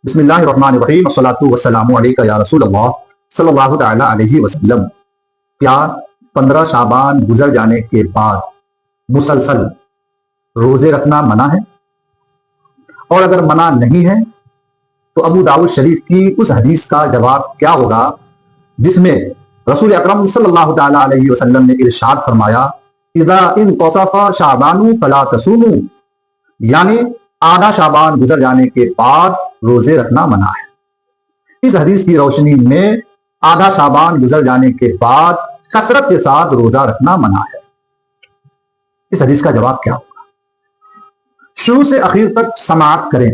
بسم اللہ الرحمن الرحیم والصلاۃ والسلام علیک یا رسول اللہ صلی اللہ تعالی علیہ وسلم۔ کیا 15 شعبان گزر جانے کے بعد مسلسل روزے رکھنا منع ہے؟ اور اگر منع نہیں ہے تو ابو داؤد شریف کی اس حدیث کا جواب کیا ہوگا جس میں رسول اکرم صلی اللہ تعالی علیہ وسلم نے ارشاد فرمایا اذا انتصف شعبان فلا تصوموا، یعنی آدھا شعبان گزر جانے کے بعد روزے رکھنا منع ہے۔ اس حدیث کی روشنی میں آدھا شعبان گزر جانے کے بعد کثرت کے ساتھ روزہ رکھنا منع ہے۔ اس حدیث کا جواب کیا ہوگا؟ شروع سے اخیر تک سماعت کریں۔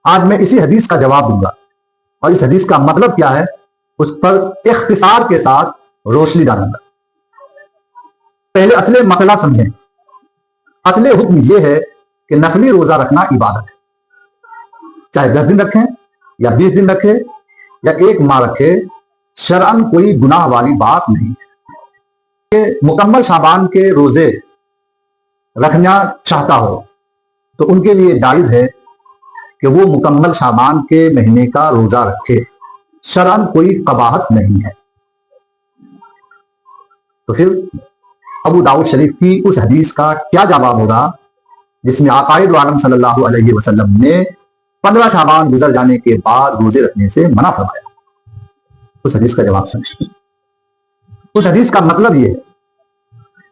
آج میں اسی حدیث کا جواب دوں گا اور اس حدیث کا مطلب کیا ہے اس پر اختصار کے ساتھ روشنی ڈالوں گا۔ پہلے اصل مسئلہ سمجھیں۔ اصل حکم یہ ہے کہ نفلی روزہ رکھنا عبادت ہے، چاہے 10 دن رکھیں یا 20 دن رکھے یا 1 ماہ رکھے، شرعاً کوئی گناہ والی بات نہیں ہے۔ کہ مکمل شعبان کے روزے رکھنا چاہتا ہو تو ان کے لیے جائز ہے کہ وہ مکمل شعبان کے مہینے کا روزہ رکھے، شرعاً کوئی قباحت نہیں ہے۔ تو پھر ابو داؤد شریف کی اس حدیث کا کیا جواب ہوگا جس میں عقائد عالم صلی اللہ علیہ وسلم نے 15 شعبان گزر جانے کے بعد روزے رکھنے سے منع فرمایا؟ اس حدیث کا جواب سنیں۔ اس حدیث کا مطلب یہ ہے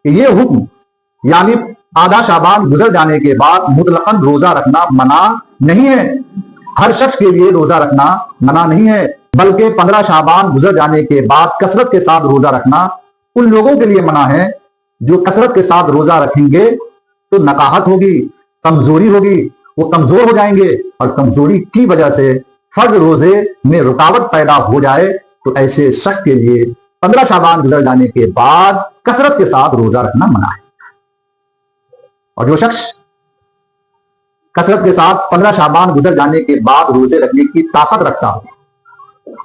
کہ یہ حکم یعنی آدھا شعبان گزر جانے کے بعد مطلقاً روزہ رکھنا منع نہیں ہے، ہر شخص کے لیے روزہ رکھنا منع نہیں ہے، بلکہ 15 شعبان گزر جانے کے بعد کثرت کے ساتھ روزہ رکھنا ان لوگوں کے لیے منع ہے جو کثرت کے ساتھ روزہ رکھیں گے تو نقاہت ہوگی، کمزوری ہوگی، وہ کمزور ہو جائیں گے اور کمزوری کی وجہ سے فرض روزے میں رکاوٹ پیدا ہو جائے تو ایسے شخص کے لیے 15 شعبان گزر جانے کے بعد کثرت کے ساتھ روزہ رکھنا منع ہے۔ اور جو شخص کثرت کے ساتھ 15 شعبان گزر جانے کے بعد روزے رکھنے کی طاقت رکھتا ہو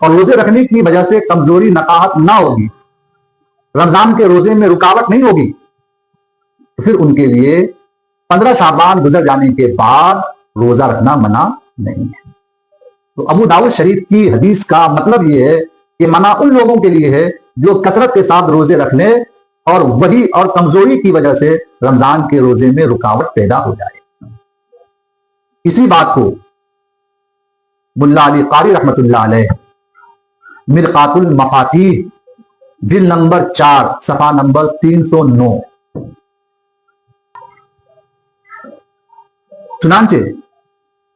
اور روزے رکھنے کی وجہ سے کمزوری نقاہت نہ ہوگی، رمضان کے روزے میں رکاوٹ نہیں ہوگی، تو پھر ان کے لیے 15 شعبان گزر جانے کے بعد روزہ رکھنا منع نہیں ہے۔ تو ابو داؤد شریف کی حدیث کا مطلب یہ ہے کہ منع ان لوگوں کے لیے ہے جو کثرت کے ساتھ روزے رکھ لیں اور وہی اور کمزوری کی وجہ سے رمضان کے روزے میں رکاوٹ پیدا ہو جائے۔ اسی بات کو ملا علی قاری رحمۃ اللہ علیہ مرقات المفاتیح جلد نمبر 4 صفحہ نمبر 309 چنانچہ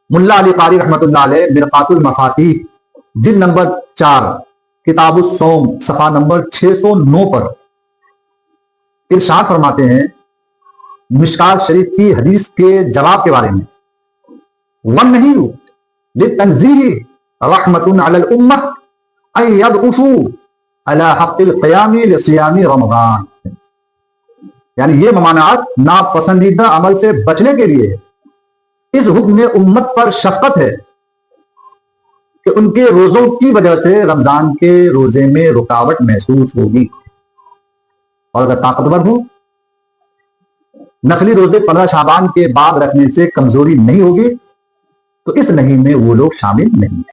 ملا علی قاری رحمۃ اللہ علیہ مرقات المفاتیح جلد نمبر 4 کتاب الصوم صفحہ نمبر 609 پر ارشاد فرماتے ہیں مشکات شریف کی حدیث کے جواب کے بارے میں وَالنَّهْيُ لِلتَّنزِيهِ رَحْمَةٌ عَلَى الْأُمَّةِ أَن يَدْعُفُوا عَلَى حَقِّ الْقِيَامِ لِصِيَامِ رَمَضَانَ، یعنی یہ ممانعت ناپسندیدہ عمل سے بچنے کے لیے اس حکم میں امت پر شفقت ہے کہ ان کے روزوں کی وجہ سے رمضان کے روزے میں رکاوٹ محسوس ہوگی، اور اگر طاقتور ہو نفلی روزے 15 شعبان کے بعد رکھنے سے کمزوری نہیں ہوگی تو اس نہیں میں وہ لوگ شامل نہیں ہیں۔